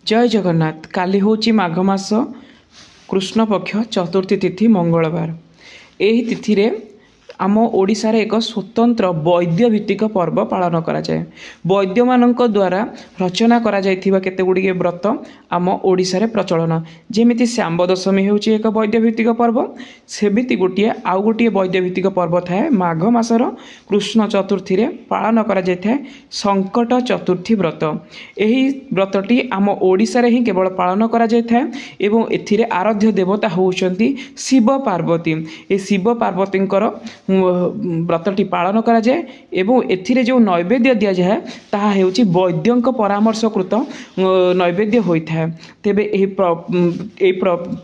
जय जगन्नाथ। काली हूँ माघ मास कृष्ण पक्ष चतुर्थी तिथि मंगलवार। यही तिथि रे आम ओडिशारे एक स्वतंत्र वैद्य भित्तिक पर्व पालन करा जाए। वैद्य मानक द्वारा रचना करा जाइथिबा केते गुडी व्रत आम ओडिशारे प्रचलन। जेमिति श्याम दशमी होउची एक वैद्य भित्तिक पर्व, सेमिति गोटिए आउ गोटिए वैद्य भित्तिक पर्व थाए माघ मासर कृष्ण चतुर्थी रे पालन करा जाइथाए संकट चतुर्थी व्रत। एही व्रतटी आम ओडिशारे ही केवल पालन करा जाइथाए एवं एथिरे आराध्य देवता होउचंती शिव पार्वती। ए शिव पार्वतींकर व्रतटी पालन करा जाए एवं एथिरे जो नैवेद्य दिया जाए ताहा हेउची वैद्यंक परामर्शकृत नैवेद्य होइथाए। तेबे एही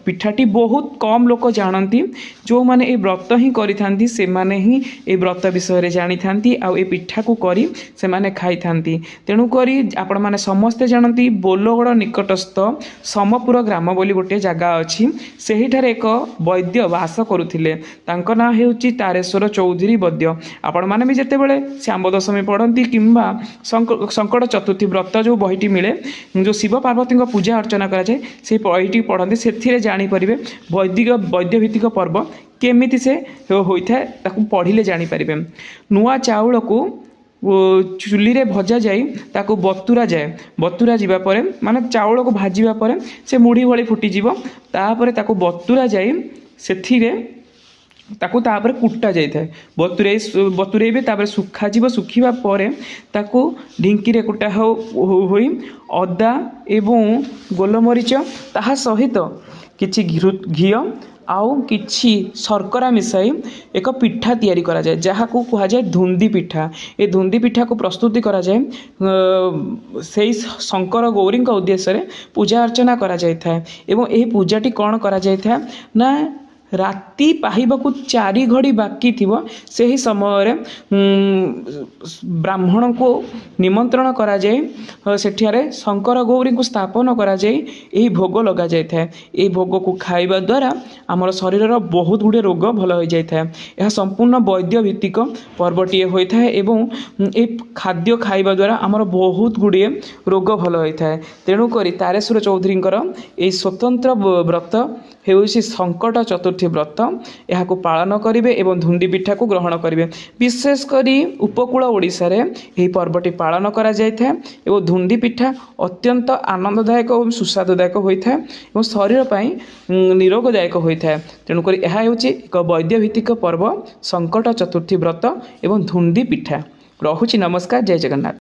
पिठाटी बहुत कम लोक जानती। जो माने ए व्रत ही करिथांती से माने ही ए व्रत विषय रे जानिथांती आ ए पिठा को करी से माने खाइथांती। तेणु करी आपण माने समस्ते जानती बोलगड़ निकटस्थ समपुर ग्राम बोली गोटे जगह अछि। सेहिठारे एक वैद्य वास करुथिले। तांको नाम हेउची तारेश्वर चौधरी वैद्य। आपण माने भी जेतेबेले श्याम दशमी पढ़ती किंबा संकट चतुर्थी व्रत जो बहीटी मिले जो शिव पार्वती पूजा अर्चना करा जाए से बहीटी पढ़ते से जानीपर वैद्य भित्तिक पर्व केमिति से होता है ताकू पढ़िले जानीपर। नुआ चाउल को चुली रे भजा जाए ताकू बतुरा जाए। बतुरा जीवा परे माने चाउल को भाजीबा परे से मुढ़ी भली फुटी जीवो। तापरे ताकू बतुरा जाए सेथिरे ताकू तापर कुटा जाए। बतुरेबे तापर सुखा जीव। सुखिबा परे ताकू ढिंकी रे कुटा होई अदा एवं गोलमरीच ताहा सहित किछि घी आउ किछि शर्करा मिसाई एक पिठा तैयारी करा जाए जहाँ को कहा जाए धुंदी पिठा। ए धुंदी पिठा को प्रस्तुति करा जाए से शंकर गौरी उद्देश्य रे पूजा अर्चना करा जाए था। एवं यही पूजाटी कौन करा जाए था ना राति पाहिबाकू 4 घड़ी बाकी थिबो सेही समय ब्राह्मण को निमंत्रण करा जाए। सेठियारे शंकर गौरी को स्थापन करा जाए यही भोग लगा जाए था। यही भोग को खाइबा द्वारा आमर शरीर बहुत गुड़े रोग भल हो जाए। यह संपूर्ण वैद्य भित्तिक पर्वटीए होता है एवं ए खाद्य खाइबा द्वारा आमर बहुत गुड़े रोग भल होता है। तेणुक तारेश्वर चौधरी ये स्वतंत्र व्रत हेउसी संकट चतुर्थी व्रत। यहाँ पालन करेंगे एवं धुंदी पिठा को ग्रहण करेंगे। विशेषकर उपकूल ओडिशा रे यही पर्वटी पालन करा जाए एवं धुंदी पिठा अत्यंत आनंददायक और सुस्वादुदायक होता है और शरीर पर निरोगदायक होता है। तेणुक यह एक वैद्य भित्तिक पर्व संकट चतुर्थी व्रत एवं धुंदी पिठा। रहुछि नमस्कार। जय जगन्नाथ।